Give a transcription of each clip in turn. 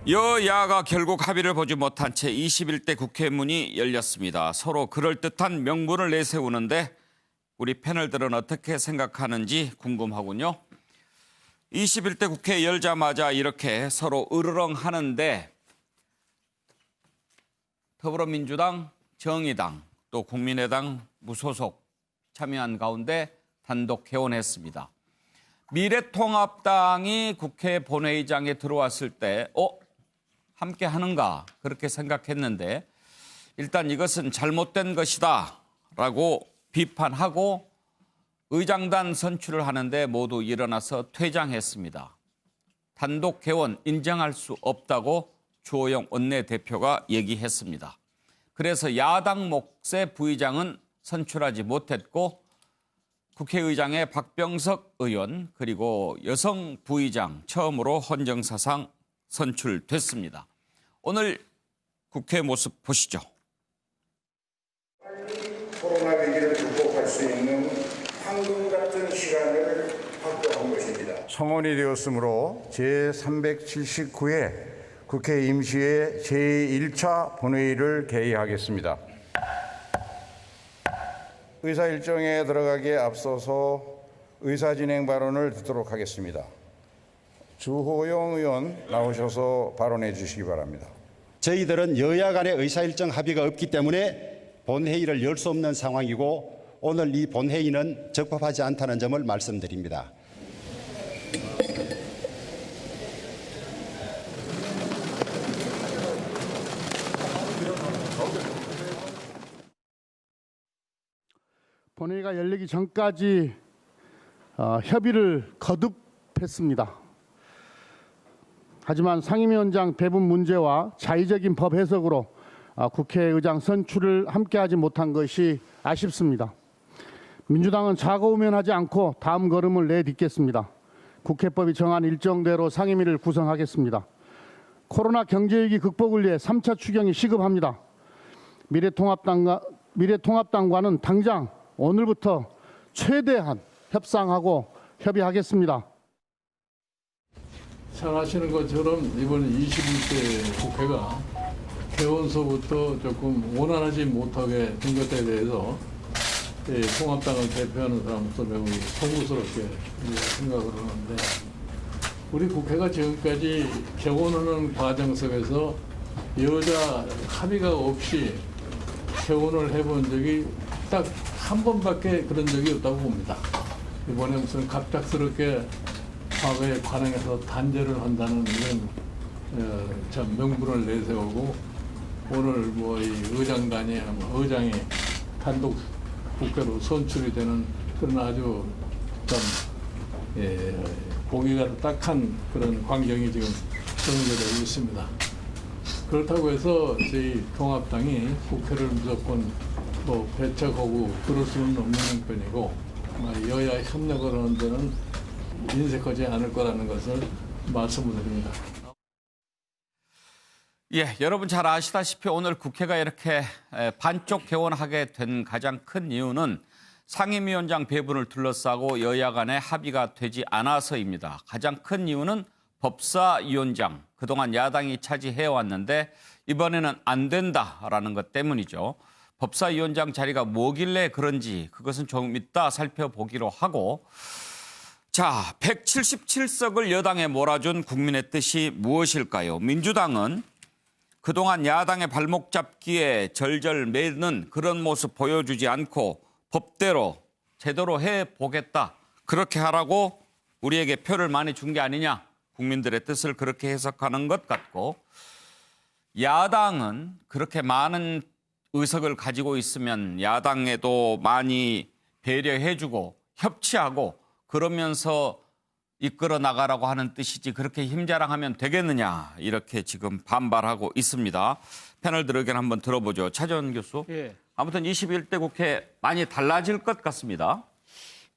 여야가 결국 합의를 보지 못한 채 21대 국회 문이 열렸습니다. 서로 그럴듯한 명분을 내세우는데 우리 패널들은 어떻게 생각하는지 궁금하군요. 21대 국회 열자마자 이렇게 서로 으르렁 하는데 더불어민주당, 정의당, 또 국민의당 무소속 참여한 가운데 단독 개원했습니다. 미래통합당이 국회 본회의장에 들어왔을 때 함께 하는가 그렇게 생각했는데 일단 이것은 잘못된 것이다 라고 비판하고 의장단 선출을 하는데 모두 일어나서 퇴장했습니다. 단독 개원 인정할 수 없다고 주호영 원내대표가 얘기했습니다. 그래서 야당 몫의 부의장은 선출하지 못했고 국회의장의 박병석 의원 그리고 여성 부의장 처음으로 헌정사상 선출됐습니다. 오늘 국회 모습 보시죠. 코로나 위기를 극복할 수 있는 황금 같은 시간을 확보한 것입니다. 성원이 되었으므로 제379회 국회 임시회 제1차 본회의를 개의하겠습니다. 의사 일정에 들어가기에 앞서서 의사진행 발언을 듣도록 하겠습니다. 주호영 의원 나오셔서 발언해 주시기 바랍니다. 저희들은 여야 간의 의사일정 합의가 없기 때문에 본회의를 열 수 없는 상황이고 오늘 이 본회의는 적법하지 않다는 점을 말씀드립니다. 본회의가 열리기 전까지 협의를 거듭했습니다. 하지만 상임위원장 배분 문제와 자의적인 법 해석으로 국회의장 선출을 함께하지 못한 것이 아쉽습니다. 민주당은 좌고우면하지 않고 다음 걸음을 내딛겠습니다. 국회법이 정한 일정대로 상임위를 구성하겠습니다. 코로나 경제위기 극복을 위해 3차 추경이 시급합니다. 미래통합당과는 당장 오늘부터 최대한 협상하고 협의하겠습니다. 잘 아시는 것처럼 이번 21대 국회가 개원서부터 조금 원활하지 못하게 된 것에 대해서 통합당을 대표하는 사람으로서 매우 송구스럽게 생각을 하는데 우리 국회가 지금까지 개원하는 과정 속에서 여자 합의가 없이 개원을 해본 적이 딱 한 번밖에 그런 적이 없다고 봅니다. 이번에 무슨 갑작스럽게 과거에 관행해서 단죄를 한다는 이런 참 명분을 내세우고 오늘 뭐 이 의장단이 의장이 단독 국회로 선출이 되는 그런 아주 좀 보기가 딱한 그런 광경이 지금 정해져 있습니다. 그렇다고 해서 저희 통합당이 국회를 무조건 뭐 배척하고 그럴 수는 없는 형편이고 여야 협력을 하는 데는 인색하지 않을 거라는 것을 말씀을 드립니다. 예, 여러분 잘 아시다시피 오늘 국회가 이렇게 반쪽 개원하게 된 가장 큰 이유는 상임위원장 배분을 둘러싸고 여야 간의 합의가 되지 않아서입니다. 가장 큰 이유는 법사위원장, 그동안 야당이 차지해왔는데 이번에는 안 된다라는 것 때문이죠. 법사위원장 자리가 뭐길래 그런지 그것은 조금 이따 살펴보기로 하고 자, 177석을 여당에 몰아준 국민의 뜻이 무엇일까요? 민주당은 그동안 야당의 발목 잡기에 절절 매는 그런 모습 보여주지 않고 법대로 제대로 해보겠다. 그렇게 하라고 우리에게 표를 많이 준 게 아니냐. 국민들의 뜻을 그렇게 해석하는 것 같고 야당은 그렇게 많은 의석을 가지고 있으면 야당에도 많이 배려해주고 협치하고 그러면서 이끌어 나가라고 하는 뜻이지 그렇게 힘자랑하면 되겠느냐 이렇게 지금 반발하고 있습니다. 패널들 의견 한번 들어보죠. 차재원 교수. 예. 아무튼 21대 국회 많이 달라질 것 같습니다.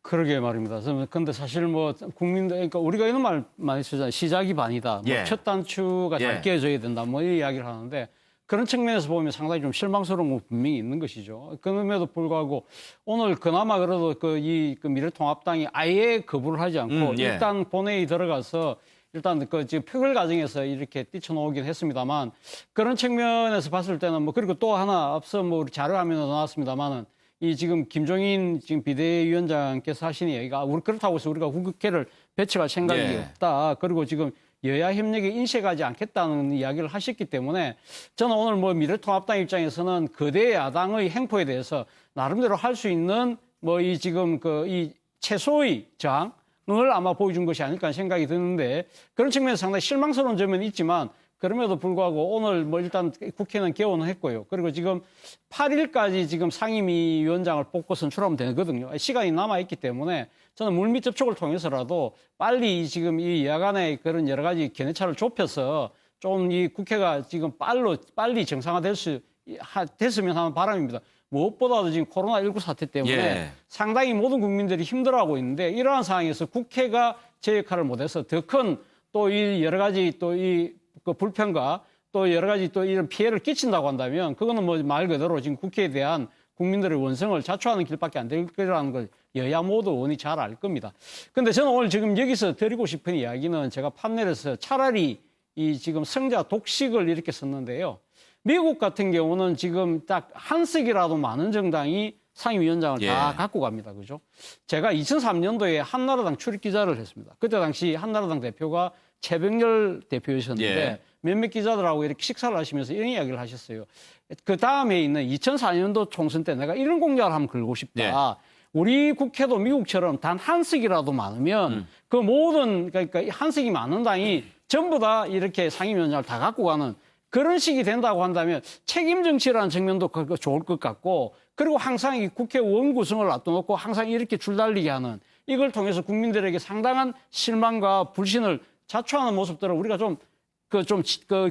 그러게 말입니다. 그런데 사실 뭐 국민들 그러니까 우리가 이런 말 많이 쓰잖아요. 시작이 반이다. 예. 뭐 첫 단추가 잘 예. 끼워져야 된다. 뭐 이 이야기를 하는데 그런 측면에서 보면 상당히 좀 실망스러운 건 분명히 있는 것이죠. 그럼에도 불구하고 오늘 그나마 그래도 그 미래통합당이 아예 거부를 하지 않고 예. 일단 본회의 들어가서 일단 그 지금 표결 과정에서 이렇게 뛰쳐나오긴 했습니다만 그런 측면에서 봤을 때는 뭐 그리고 또 하나 앞서 뭐 우리 자료화면에 나왔습니다만은 이 지금 김종인 지금 비대위원장께서 하신 얘기가 우리 그렇다고 해서 우리가 국회를 배치할 생각이 예. 없다. 그리고 지금 여야 협력에 인색하지 않겠다는 이야기를 하셨기 때문에 저는 오늘 뭐 미래통합당 입장에서는 거대 야당의 행포에 대해서 나름대로 할 수 있는 뭐 이 지금 그 이 최소의 저항을 아마 보여준 것이 아닐까 생각이 드는데 그런 측면에서 상당히 실망스러운 점은 있지만 그럼에도 불구하고 오늘 뭐 일단 국회는 개원을 했고요. 그리고 지금 8일까지 지금 상임위원장을 뽑고 선출하면 되거든요. 시간이 남아있기 때문에 저는 물밑 접촉을 통해서라도 빨리 지금 이 야간에 그런 여러 가지 견해차를 좁혀서 좀 이 국회가 지금 빨리 됐으면 하는 바람입니다. 무엇보다도 지금 코로나19 사태 때문에 예. 상당히 모든 국민들이 힘들어하고 있는데 이러한 상황에서 국회가 제 역할을 못해서 더 큰 또 이 여러 가지 또 이 그 불편과 또 여러 가지 또 이런 피해를 끼친다고 한다면 그거는 뭐 말 그대로 지금 국회에 대한 국민들의 원성을 자초하는 길밖에 안 될 거라는 걸 여야 모두 원이 잘 알 겁니다. 근데 저는 오늘 지금 여기서 드리고 싶은 이야기는 제가 판넬에서 차라리 이 지금 성자 독식을 이렇게 썼는데요. 미국 같은 경우는 지금 딱 한 석이라도 많은 정당이 상임위원장을 예. 다 갖고 갑니다. 그죠? 제가 2003년도에 한나라당 출입 기자를 했습니다. 그때 당시 한나라당 대표가 최병렬 대표이셨는데 예. 몇몇 기자들하고 이렇게 식사를 하시면서 이런 이야기를 하셨어요. 그 다음에 있는 2004년도 총선 때 내가 이런 공약을 한번 걸고 싶다. 예. 우리 국회도 미국처럼 단 한 석이라도 많으면 그 모든 그러니까 한 석이 많은 당이 전부 다 이렇게 상임위원장을 다 갖고 가는 그런 식이 된다고 한다면 책임 정치라는 측면도 그거 좋을 것 같고 그리고 항상 이 국회의원 구성을 놔둬놓고 항상 이렇게 줄달리게 하는 이걸 통해서 국민들에게 상당한 실망과 불신을 자초하는 모습들을 우리가 좀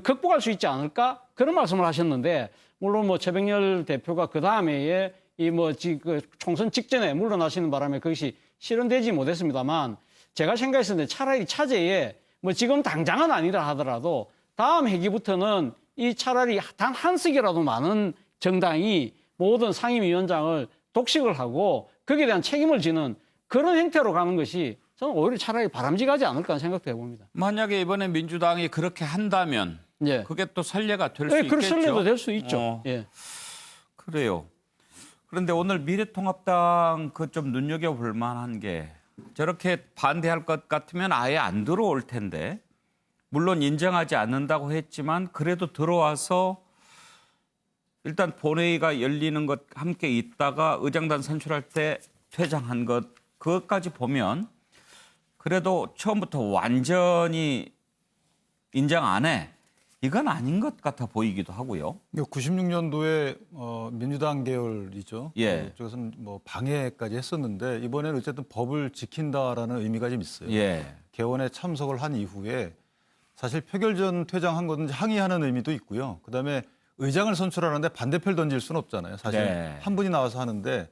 극복할 수 있지 않을까 그런 말씀을 하셨는데 물론 뭐 최병렬 대표가 그 다음에 이 뭐 그 총선 직전에 물러나시는 바람에 그것이 실현되지 못했습니다만 제가 생각했을 때 차라리 차제에 뭐 지금 당장은 아니라 하더라도 다음 회기부터는 이 차라리 단 한 석이라도 많은 정당이 모든 상임위원장을 독식을 하고 거기에 대한 책임을 지는 그런 형태로 가는 것이 저는 오히려 차라리 바람직하지 않을까 하는 생각도 해봅니다. 만약에 이번에 민주당이 그렇게 한다면 예. 그게 또 선례가 될 수 예, 있겠죠. 그런 선례도 될 수 있죠. 예. 그래요. 그런데 오늘 미래통합당 그 좀 눈여겨볼 만한 게 저렇게 반대할 것 같으면 아예 안 들어올 텐데 물론 인정하지 않는다고 했지만 그래도 들어와서 일단 본회의가 열리는 것 함께 있다가 의장단 선출할 때 퇴장한 것 그것까지 보면 그래도 처음부터 완전히 인정 안 해. 이건 아닌 것 같아 보이기도 하고요. 96년도에 민주당 계열이죠. 예. 그쪽에서는 뭐 방해까지 했었는데 이번에는 어쨌든 법을 지킨다라는 의미가 좀 있어요. 예. 개원에 참석을 한 이후에 사실 표결전 퇴장한 것은 항의하는 의미도 있고요. 그다음에 의장을 선출하는데 반대표를 던질 수는 없잖아요. 사실 네. 한 분이 나와서 하는데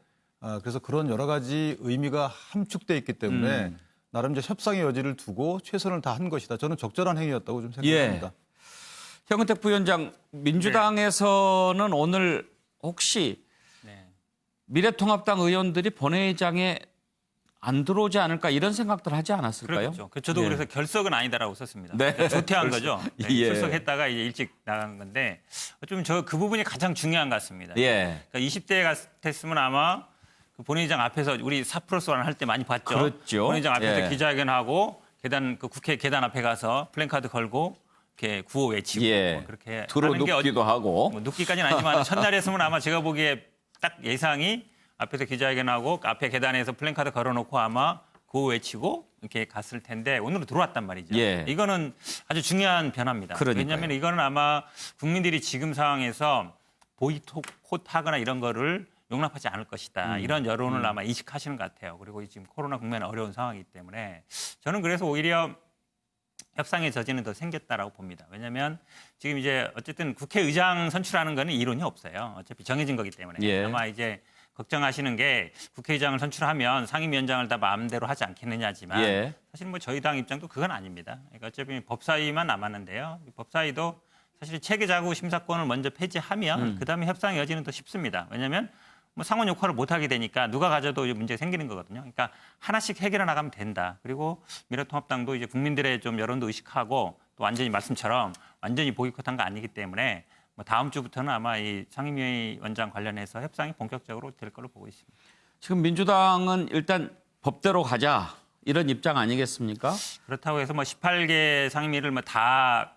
그래서 그런 여러 가지 의미가 함축돼 있기 때문에 나름 이제 협상의 여지를 두고 최선을 다한 것이다. 저는 적절한 행위였다고 좀 생각합니다. 예. 현근택 부위원장, 민주당에서는 오늘 혹시 미래통합당 의원들이 본회의장에 안 들어오지 않을까 이런 생각들 하지 않았을까요? 그렇죠. 저도 예. 그래서 결석은 아니다라고 썼습니다. 네. 조퇴한 거죠. 네, 예. 출석했다가 이제 일찍 나간 건데 좀 그 부분이 가장 중요한 것 같습니다. 예. 그러니까 20대 같았으면 아마 그 본회의장 앞에서 우리 4+1 할 때 많이 봤죠. 그렇죠. 본회의장 앞에서 예. 기자회견하고 그 국회 계단 앞에 가서 플랜카드 걸고 이렇게 구호 외치고 예. 뭐 그렇게 두루 하는 게 눕기도 하고. 뭐 눕기까지는 아니지만 첫날에 했으면 아마 제가 보기에 딱 예상이 앞에서 기자회견하고 앞에 계단에서 플랜카드 걸어놓고 아마 구호 외치고 이렇게 갔을 텐데 오늘은 들어왔단 말이죠. 예. 이거는 아주 중요한 변화입니다. 그러니까요. 왜냐하면 이거는 아마 국민들이 지금 상황에서 보이콧하거나 이런 거를 용납하지 않을 것이다. 이런 여론을 아마 인식하시는 것 같아요. 그리고 지금 코로나 국면은 어려운 상황이기 때문에 저는 그래서 오히려 협상의 저지는 더 생겼다라고 봅니다. 왜냐하면 지금 이제 어쨌든 국회의장 선출하는 거는 이론이 없어요. 어차피 정해진 거기 때문에 예. 아마 이제 걱정하시는 게 국회의장을 선출하면 상임위원장을 다 마음대로 하지 않겠느냐지만 예. 사실 뭐 저희 당 입장도 그건 아닙니다. 그러니까 어차피 법사위만 남았는데요. 법사위도 사실 체계자구 심사권을 먼저 폐지하면 그다음에 협상의 여지는 더 쉽습니다. 왜냐하면 뭐 상원 역할을 못 하게 되니까 누가 가져도 이제 문제가 생기는 거거든요. 그러니까 하나씩 해결해 나가면 된다. 그리고 미래통합당도 이제 국민들의 좀 여론도 의식하고 또 완전히 말씀처럼 완전히 보이콧한 거 아니기 때문에 뭐 다음 주부터는 아마 이 상임위원장 관련해서 협상이 본격적으로 될 걸로 보고 있습니다. 지금 민주당은 일단 법대로 가자 이런 입장 아니겠습니까? 그렇다고 해서 뭐 18개 상임위를 뭐 다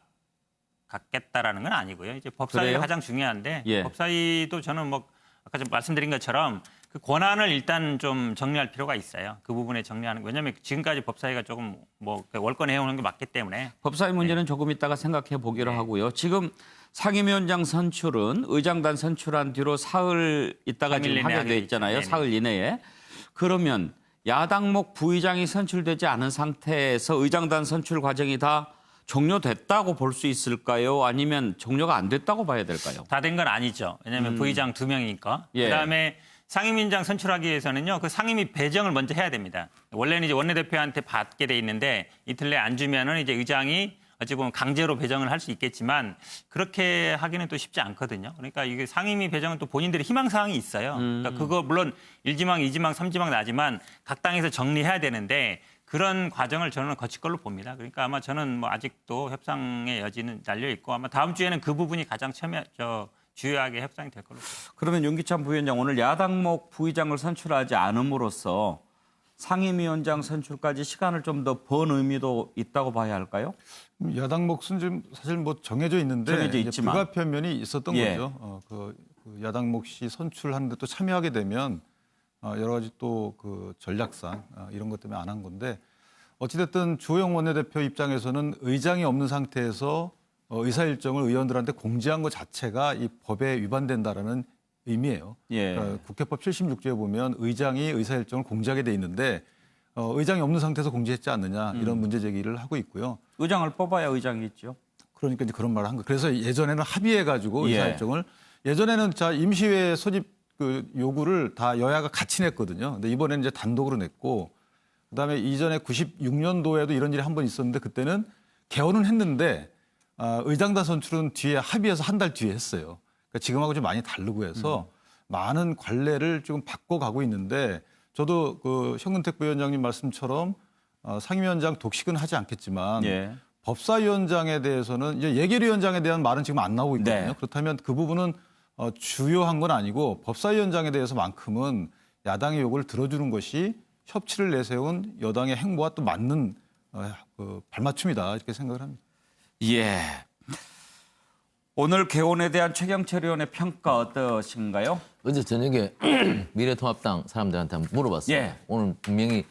갖겠다라는 건 아니고요. 이제 법사위가 그래요? 가장 중요한데 예. 법사위도 저는 뭐 아까 좀 말씀드린 것처럼 그 권한을 일단 좀 정리할 필요가 있어요. 그 부분에 정리하는 거. 왜냐하면 지금까지 법사위가 조금 뭐 월권해오는 게 맞기 때문에 법사위 문제는 조금 이따가 생각해 보기로 하고요. 지금 상임위원장 선출은 의장단 선출한 뒤로 사흘 있다가 3일 지금 내내 하게 하게 돼 돼 있잖아요. 있죠. 사흘 이내에. 그러면 야당목 부의장이 선출되지 않은 상태에서 의장단 선출 과정이 다 종료됐다고 볼 수 있을까요? 아니면 종료가 안 됐다고 봐야 될까요? 다 된 건 아니죠. 왜냐하면 부의장 2명이니까. 예. 그다음에 상임위원장 선출하기 위해서는요. 그 상임위 배정을 먼저 해야 됩니다. 원래는 이제 원내대표한테 받게 돼 있는데 이틀 내에 안 주면은 이제 의장이 어찌 보면 강제로 배정을 할 수 있겠지만 그렇게 하기는 또 쉽지 않거든요. 그러니까 이게 상임위 배정은 또 본인들의 희망사항이 있어요. 그러니까 그거 물론 1지망, 2지망, 3지망 나지만 각 당에서 정리해야 되는데 그런 과정을 저는 거칠 걸로 봅니다. 그러니까 아마 저는 뭐 아직도 협상의 여지는 달려 있고 아마 다음 주에는 그 부분이 가장 주요하게 협상이 될 걸로 봅니다. 그러면 윤기찬 부위원장 오늘 야당목 부의장을 선출하지 않음으로써 상임위원장 선출까지 시간을 좀 더 번 의미도 있다고 봐야 할까요? 야당 몫은 지금 사실 뭐 정해져 있는데 정해져 이제 있지만. 불가피한 면이 있었던 예. 거죠. 그 야당 몫이 선출하는데 또 참여하게 되면 여러 가지 또 그 전략상 이런 것 때문에 안 한 건데 어찌됐든 주호영 원내대표 입장에서는 의장이 없는 상태에서 의사 일정을 의원들한테 공지한 것 자체가 이 법에 위반된다라는 의미예요. 예. 국회법 76조에 보면 의장이 의사 일정을 공지하게 돼 있는데 의장이 없는 상태에서 공지했지 않느냐 이런 문제 제기를 하고 있고요. 의장을 뽑아야 의장이 있죠. 그러니까 이제 그런 말을 한 거예요. 그래서 예전에는 합의해가지고 예. 의사 일정을 예전에는 자 임시회 소집 그 요구를 다 여야가 같이 냈거든요. 근데 이번에는 이제 단독으로 냈고 그다음에 이전에 96년도에도 이런 일이 한 번 있었는데 그때는 개헌은 했는데 의장단 선출은 뒤에 합의해서 한 달 뒤에 했어요. 그러니까 지금하고 좀 많이 다르고 해서 많은 관례를 좀 바꿔가고 있는데 저도 그 현근택 부위원장님 말씀처럼 상임위원장 독식은 하지 않겠지만 예. 법사위원장에 대해서는 이제 예결위원장에 대한 말은 지금 안 나오고 있거든요. 네. 그렇다면 그 부분은 주요한 건 아니고 법사위원장에 대해서만큼은 야당의 요구를 들어주는 것이 협치를 내세운 여당의 행보와 또 맞는 그 발맞춤이다 이렇게 생각을 합니다. 예. 오늘 개원에 대한 최경철 의원의 평가 어떠신가요? 어제 저녁에 미래통합당 사람들한테 한번 물어봤어요. 예. 오늘 분명히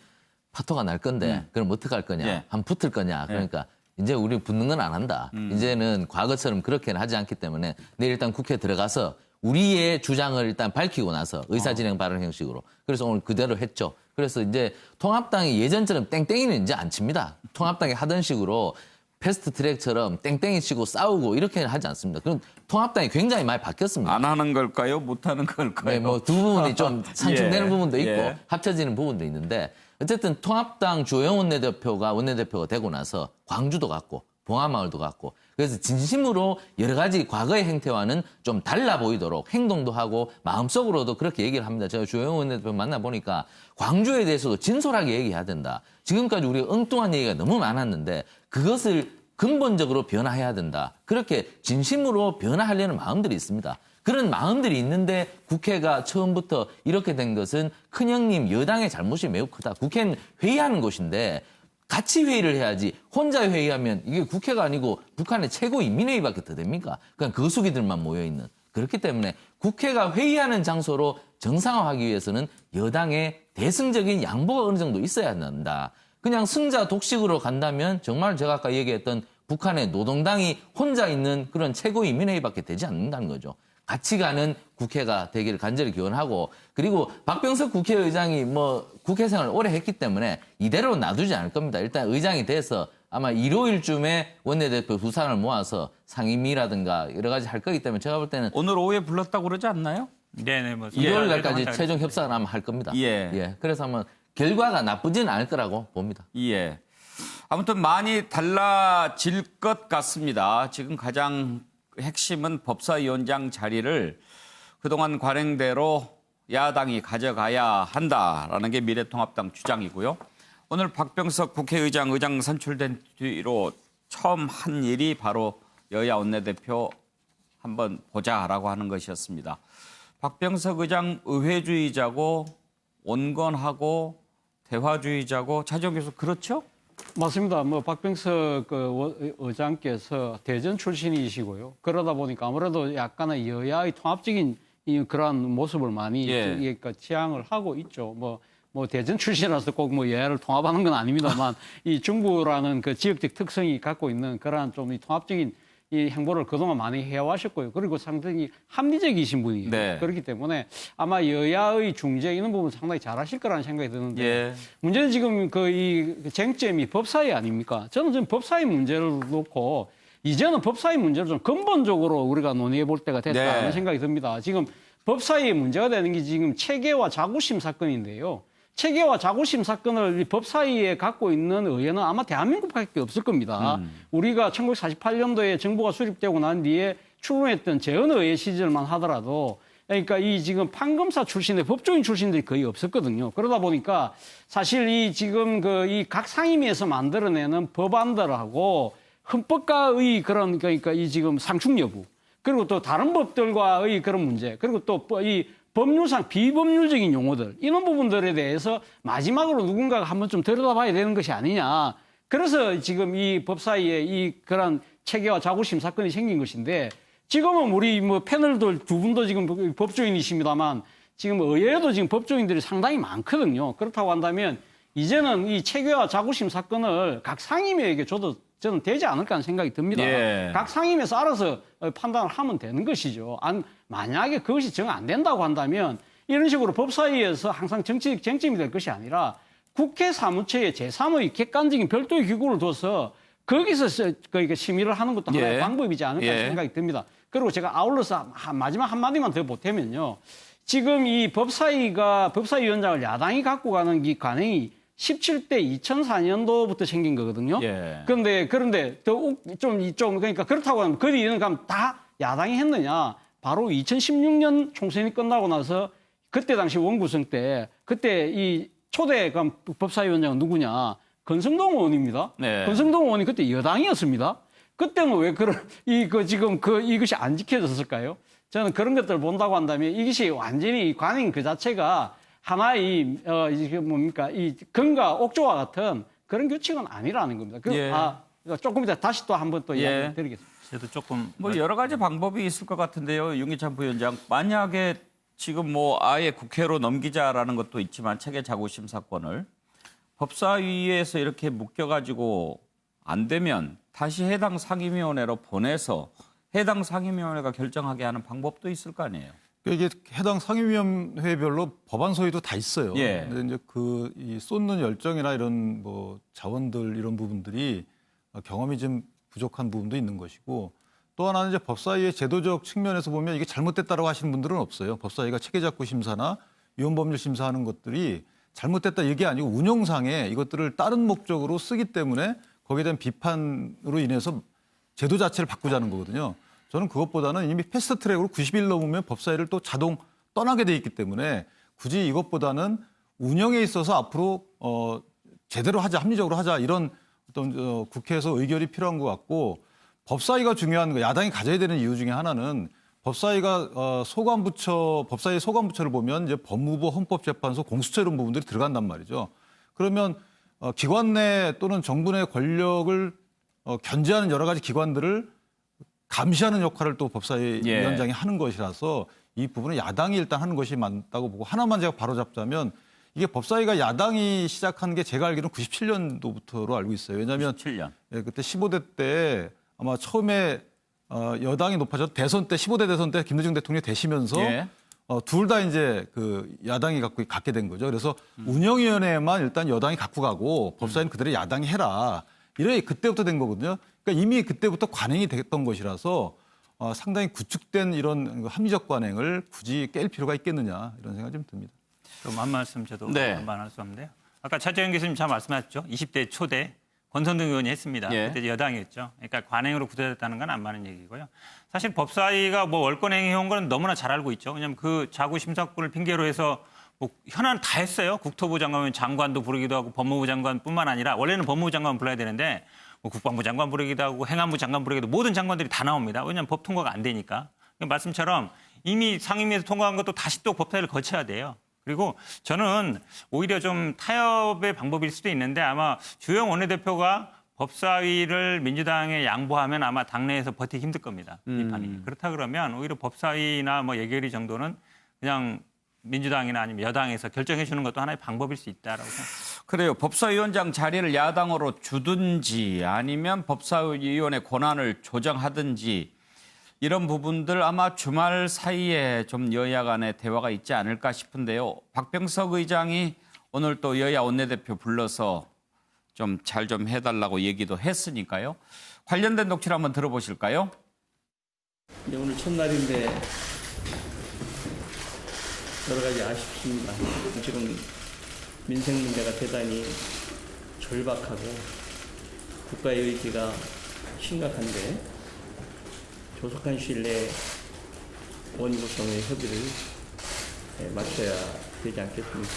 파토가 날 건데 그럼 어떻게 할 거냐? 예. 한번 붙을 거냐? 그러니까 이제 우리 붙는 건 안 한다. 이제는 과거처럼 그렇게는 하지 않기 때문에 내일 일단 국회에 들어가서 우리의 주장을 일단 밝히고 나서 의사진행 발언 형식으로. 그래서 오늘 그대로 했죠. 그래서 이제 통합당이 예전처럼 땡땡이는 이제 안 칩니다. 통합당이 하던 식으로 패스트 트랙처럼 땡땡이 치고 싸우고 이렇게는 하지 않습니다. 그럼 통합당이 굉장히 많이 바뀌었습니다. 안 하는 걸까요? 못 하는 걸까요? 네, 뭐 두 부분이 좀 상충되는 예. 부분도 있고 예. 합쳐지는 부분도 있는데 어쨌든 통합당 주호영 원내대표가 되고 나서 광주도 갔고 봉화마을도 갔고 그래서 진심으로 여러 가지 과거의 행태와는 좀 달라 보이도록 행동도 하고 마음속으로도 그렇게 얘기를 합니다. 제가 주호영 원내대표 만나보니까 광주에 대해서도 진솔하게 얘기해야 된다. 지금까지 우리가 엉뚱한 얘기가 너무 많았는데 그것을 근본적으로 변화해야 된다. 그렇게 진심으로 변화하려는 마음들이 있습니다. 그런 마음들이 있는데 국회가 처음부터 이렇게 된 것은 큰형님 여당의 잘못이 매우 크다. 국회는 회의하는 곳인데 같이 회의를 해야지 혼자 회의하면 이게 국회가 아니고 북한의 최고 인민회의밖에 더 됩니까? 그냥 거수기들만 모여있는. 그렇기 때문에 국회가 회의하는 장소로 정상화하기 위해서는 여당의 대승적인 양보가 어느 정도 있어야 한다. 그냥 승자 독식으로 간다면 정말 제가 아까 얘기했던 북한의 노동당이 혼자 있는 그런 최고인민회의밖에 되지 않는다는 거죠. 같이 가는 국회가 되기를 간절히 기원하고 그리고 박병석 국회의장이 뭐 국회 생활을 오래 했기 때문에 이대로 놔두지 않을 겁니다. 일단 의장이 돼서 아마 일요일쯤에 원내대표 두 사람을 모아서 상임위라든가 여러 가지 할 거기 때문에 제가 볼 때는 오늘 오후에 불렀다고 그러지 않나요? 네네. 뭐 일요일 날까지 예. 최종 협상을 아마 할 겁니다. 예. 그래서 아마 결과가 나쁘지는 않을 거라고 봅니다. 예. 아무튼 많이 달라질 것 같습니다. 지금 가장 핵심은 법사위원장 자리를 그동안 관행대로 야당이 가져가야 한다라는 게 미래통합당 주장이고요. 오늘 박병석 국회의장 의장 선출된 뒤로 처음 한 일이 바로 여야 원내대표 한번 보자라고 하는 것이었습니다. 박병석 의장 의회주의자고 온건하고 대화주의자고 차지원 교수 그렇죠? 맞습니다. 뭐 박병석 의장께서 대전 출신이시고요. 그러다 보니까 아무래도 약간의 여야의 통합적인 그러한 모습을 많이 그러니까 지향을 하고 있죠. 뭐 대전 출신이라서 꼭 뭐 여야를 통합하는 건 아닙니다만 이 중구라는 그 지역적 특성이 갖고 있는 그러한 좀 이 통합적인 이 행보를 그동안 많이 해왔었고요. 그리고 상당히 합리적이신 분이에요. 네. 그렇기 때문에 아마 여야의 중재 이런 부분 상당히 잘하실 거라는 생각이 드는데 문제는 지금 이 쟁점이 법사위 아닙니까? 저는 지금 법사위 문제를 놓고 이제는 법사위 문제를 좀 근본적으로 우리가 논의해 볼 때가 됐다는 생각이 듭니다. 지금 법사위의 문제가 되는 게 지금 체계와 자구심 사건인데요. 체계와 자구심 사건을 법사위에 갖고 있는 의회는 아마 대한민국밖에 없을 겁니다. 우리가 1948년도에 정부가 수립되고 난 뒤에 출범했던 재헌의회 시절만 하더라도 그러니까 이 지금 판검사 출신의 법조인 출신들이 거의 없었거든요. 그러다 보니까 사실 이 지금 이 각 상임위에서 만들어내는 법안들하고 헌법과의 그런 그러니까 이 지금 상충 여부 그리고 또 다른 법들과의 그런 문제 그리고 또 이 법률상 비법률적인 용어들 이런 부분들에 대해서 마지막으로 누군가가 한번 좀 들여다봐야 되는 것이 아니냐. 그래서 지금 이 법사위에 이 그런 체계와 자구심 사건이 생긴 것인데 지금은 우리 뭐 패널들 두 분도 지금 법조인이십니다만 지금 의회에도 지금 법조인들이 상당히 많거든요. 그렇다고 한다면 이제는 이 체계와 자구심 사건을 각 상임위에게 줘도 저는 되지 않을까 하는 생각이 듭니다. 각 상임위에서 알아서 판단을 하면 되는 것이죠. 만약에 그것이 정 안 된다고 한다면 이런 식으로 법사위에서 항상 정치적 쟁점이 될 것이 아니라 국회 사무처에 제3의 객관적인 별도의 기구를 둬서 거기서 그러니까 심의를 하는 것도 하나의 방법이지 않을까 하는 생각이 듭니다. 그리고 제가 아울러서 마지막 한마디만 더 보태면요. 지금 이 법사위원장을 야당이 갖고 가는 이 관행이 17대 2004년도부터 생긴 거거든요. 그런데 그러니까 그렇다고 하면 그 뒤에는 그럼 다 야당이 했느냐? 바로 2016년 총선이 끝나고 나서 그때 당시 원구성 때 그때 이 초대 법사위원장은 누구냐? 권성동 의원입니다. 권성동 의원이 그때 여당이었습니다. 그때는 왜 이것이 안 지켜졌을까요? 저는 그런 것들을 본다고 한다면 이것이 완전히 관행 그 자체가 하나의 이게 뭡니까 이 금과 옥조와 같은 그런 규칙은 아니라는 겁니다. 조금 이따 다시 또 한번 또 이야기 드리겠습니다. 저도 조금 뭐 여러 가지 방법이 있을 것 같은데요, 윤기찬 부위원장. 만약에 지금 뭐 아예 국회로 넘기자라는 것도 있지만 체계 자구심 사건을 법사위에서 이렇게 묶여가지고 안 되면 다시 해당 상임위원회로 보내서 해당 상임위원회가 결정하게 하는 방법도 있을 거 아니에요. 이게 해당 상임위원회별로 법안 소위도 다 있어요. 예. 근데 이제 이 쏟는 열정이나 이런 뭐 자원들 이런 부분들이 경험이 좀 부족한 부분도 있는 것이고 또 하나는 이제 법사위의 제도적 측면에서 보면 이게 잘못됐다라고 하시는 분들은 없어요. 법사위가 체계작구 심사나 위헌법률 심사하는 것들이 잘못됐다 얘기 아니고 운영상에 이것들을 다른 목적으로 쓰기 때문에 거기에 대한 비판으로 인해서 제도 자체를 바꾸자는 거거든요. 저는 그것보다는 이미 패스트트랙으로 90일 넘으면 법사위를 또 자동 떠나게 돼 있기 때문에 굳이 이것보다는 운영에 있어서 앞으로 제대로 하자, 합리적으로 하자 이런 어떤 국회에서 의결이 필요한 것 같고 법사위가 중요한 거 야당이 가져야 되는 이유 중에 하나는 법사위가 법사위 소관부처를 보면 이제 법무부, 헌법재판소, 공수처 이런 부분들이 들어간단 말이죠. 그러면 기관 내 또는 정부 내 권력을 견제하는 여러 가지 기관들을 감시하는 역할을 또 법사위 위원장이 하는 것이라서 이 부분은 야당이 일단 하는 것이 맞다고 보고 하나만 제가 바로잡자면 이게 법사위가 야당이 시작한 게 제가 알기로는 97년도부터로 알고 있어요. 왜냐하면 97년. 그때 15대 때 아마 처음에 여당이 높아져 대선 때 15대 대선 때 김대중 대통령이 되시면서 둘 다 이제 야당이 갖게 된 거죠. 그래서 운영위원회만 일단 여당이 갖고 가고 법사위는 그대로 야당이 해라. 이래 그때부터 된 거거든요. 그러니까 이미 그때부터 관행이 됐던 것이라서 상당히 구축된 이런 합리적 관행을 굳이 깰 필요가 있겠느냐 이런 생각이 좀 듭니다. 좀 한 말씀 저도 한번 할 수 없는데요. 아까 차재현 교수님 잘 말씀하셨죠. 20대 초대 권선동 의원이 했습니다. 예. 그때 여당이었죠. 그러니까 관행으로 구제됐다는 건 안 맞는 얘기고요. 사실 법사위가 뭐 월권행위 해온 건 너무나 잘 알고 있죠. 왜냐하면 그 자구 심사권을 핑계로 해서 뭐 현안 다 했어요. 국토부 장관은 장관도 부르기도 하고 법무부 장관뿐만 아니라 원래는 법무부 장관 불러야 되는데 뭐 국방부 장관 부르기도 하고 행안부 장관 부르기도 모든 장관들이 다 나옵니다. 왜냐하면 법 통과가 안 되니까. 말씀처럼 이미 상임위에서 통과한 것도 다시 또 법사위를 거쳐야 돼요. 그리고 저는 오히려 좀 타협의 방법일 수도 있는데 아마 주영 원내대표가 법사위를 민주당에 양보하면 아마 당내에서 버티기 힘들 겁니다. 비판이. 그렇다 그러면 오히려 법사위나 뭐 예결위 정도는 그냥 민주당이나 아니면 여당에서 결정해 주는 것도 하나의 방법일 수 있다라고 생각합니다. 그래요. 법사위원장 자리를 야당으로 주든지 아니면 법사위원의 권한을 조정하든지 이런 부분들 아마 주말 사이에 좀 여야 간의 대화가 있지 않을까 싶은데요. 박병석 의장이 오늘 또 여야 원내대표 불러서 좀 잘 좀 해달라고 얘기도 했으니까요. 관련된 녹취를 한번 들어보실까요? 네, 오늘 첫날인데 여러 가지 아쉽습니다. 지금 민생 문제가 대단히 절박하고 국가의 의지가 심각한데 조속한 시일 내에 원구성의 협의를 마쳐야 되지 않겠습니까?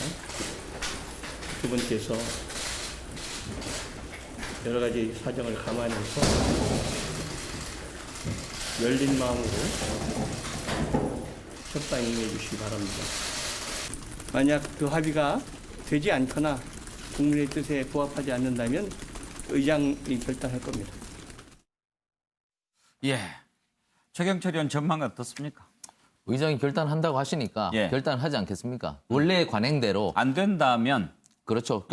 두 번째서 여러 가지 사정을 감안해서 열린 마음으로 적당히 임해 주시기 바랍니다. 만약 그 합의가 되지 않거나 국민의 뜻에 부합하지 않는다면 의장이 결단할 겁니다. 예. 최경철 의원 전망은 어떻습니까? 의장이 결단한다고 하시니까 예. 결단하지 않겠습니까? 원래 관행대로 안 된다면 그렇죠.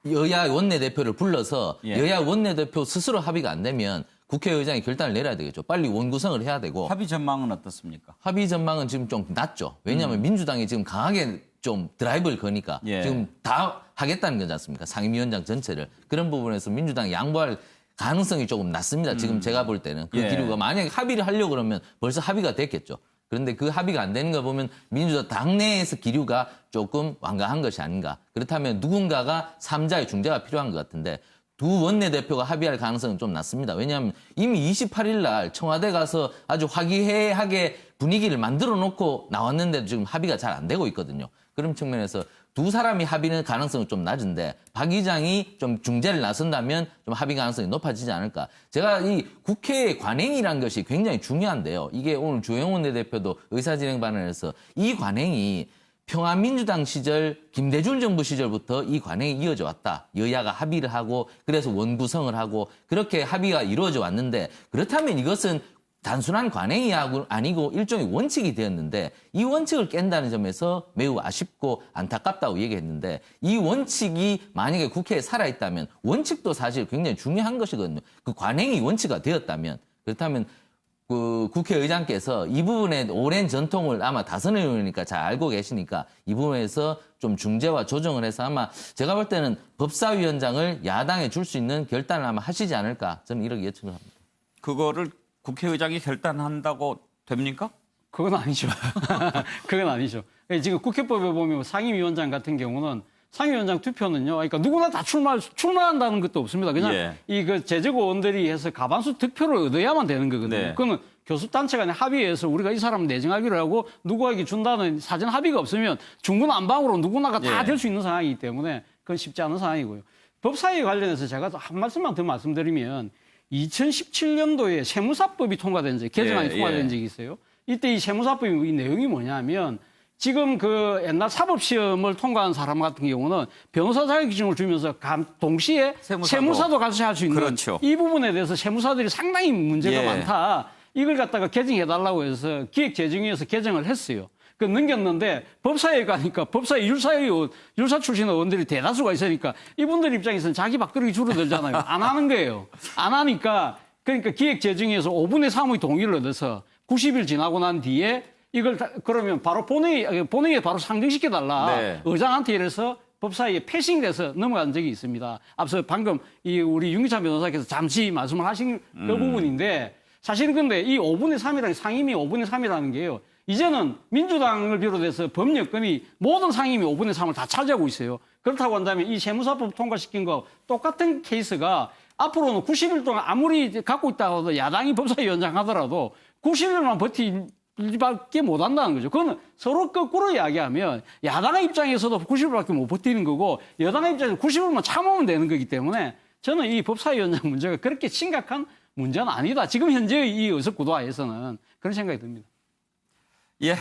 여야 원내대표를 불러서 예. 여야 원내대표 스스로 합의가 안 되면 국회의장이 결단을 내려야 되겠죠. 빨리 원구성을 해야 되고 합의 전망은 어떻습니까? 합의 전망은 지금 좀 낮죠. 왜냐하면 민주당이 지금 강하게 좀 드라이브를 거니까 예. 지금 다 하겠다는 거지 않습니까? 상임위원장 전체를. 그런 부분에서 민주당이 양보할 가능성이 조금 낮습니다. 지금 제가 볼 때는. 그 예. 기류가 만약에 합의를 하려고 그러면 벌써 합의가 됐겠죠. 그런데 그 합의가 안 되는 거 보면 민주당 당내에서 기류가 조금 완강한 것이 아닌가. 그렇다면 누군가가 3자의 중재가 필요한 것 같은데 두 원내대표가 합의할 가능성은 좀 낮습니다. 왜냐하면 이미 28일 날 청와대 가서 아주 화기애애하게 분위기를 만들어 놓고 나왔는데도 지금 합의가 잘 안 되고 있거든요. 그런 측면에서 두 사람이 합의는 가능성은 좀 낮은데 박 의장이 좀 중재를 나선다면 좀 합의 가능성이 높아지지 않을까. 제가 이 국회의 관행이라는 것이 굉장히 중요한데요. 이게 오늘 주영훈 원내대표도 의사진행 발언에서 이 관행이 평화민주당 시절 김대중 정부 시절부터 이 관행이 이어져 왔다. 여야가 합의를 하고 그래서 원구성을 하고 그렇게 합의가 이루어져 왔는데 그렇다면 이것은 단순한 관행이 아니고 일종의 원칙이 되었는데 이 원칙을 깬다는 점에서 매우 아쉽고 안타깝다고 얘기했는데 이 원칙이 만약에 국회에 살아있다면 원칙도 사실 굉장히 중요한 것이거든요. 그 관행이 원칙화 되었다면 그렇다면 그 국회의장께서 이 부분에 오랜 전통을 아마 다선 의원이니까 잘 알고 계시니까 이 부분에서 좀 중재와 조정을 해서 아마 제가 볼 때는 법사위원장을 야당에 줄 수 있는 결단을 아마 하시지 않을까 저는 이렇게 예측을 합니다. 그거를 국회의장이 결단한다고 됩니까? 그건 아니죠. 그건 아니죠. 지금 국회법에 보면 상임위원장 같은 경우는 상임위원장 투표는요. 그러니까 누구나 다 출마한다는 것도 없습니다. 그냥 예. 이 제적의원들이 해서 가반수 득표를 얻어야만 되는 거거든요. 네. 그거는 교섭단체 간에 합의해서 우리가 이 사람 내정하기로 하고 누구에게 준다는 사전 합의가 없으면 중구난방으로 누구나가 다 예. 될 수 있는 상황이기 때문에 그건 쉽지 않은 상황이고요. 법사위 관련해서 제가 한 말씀만 더 말씀드리면 2017년도에 세무사법이 통과된 적, 개정안이 예, 통과된 예. 적이 있어요. 이때 이 세무사법의 이 내용이 뭐냐면 지금 그 옛날 사법시험을 통과한 사람 같은 경우는 변호사 자격증을 주면서 동시에 세무사도 같이 할 수 있는 그렇죠. 이 부분에 대해서 세무사들이 상당히 문제가 예. 많다. 이걸 갖다가 개정해달라고 해서 기획재정위에서 개정을 했어요. 그 넘겼는데 법사위에 가니까 법사위 율사 출신 의원들이 대다수가 있으니까 이분들 입장에서는 자기 밥그릇이 줄어들잖아요. 안 하는 거예요. 안 하니까 그러니까 기획재정위에서 5분의 3의 동의를 얻어서 90일 지나고 난 뒤에 이걸 그러면 바로 본회의에 바로 상정시켜달라. 네. 의장한테 이래서 법사위에 패싱돼서 넘어간 적이 있습니다. 앞서 방금 우리 윤기찬 변호사께서 잠시 말씀을 하신 그 부분인데 사실은 근데 이 5분의 3이라는 상임위 5분의 3이라는 게요. 이제는 민주당을 비롯해서 법력금이 모든 상임위 5분의 3을 다 차지하고 있어요. 그렇다고 한다면 이 세무사법 통과시킨 거 똑같은 케이스가 앞으로는 90일 동안 아무리 갖고 있다고 해도 야당이 법사위원장 하더라도 90일만 버티기밖에 못 한다는 거죠. 그거는 서로 거꾸로 이야기하면 야당의 입장에서도 90일밖에 못 버티는 거고 여당의 입장에서 90일만 참으면 되는 거기 때문에 저는 이 법사위원장 문제가 그렇게 심각한 문제는 아니다. 지금 현재의 이 의석 구도화에서는 그런 생각이 듭니다. 예.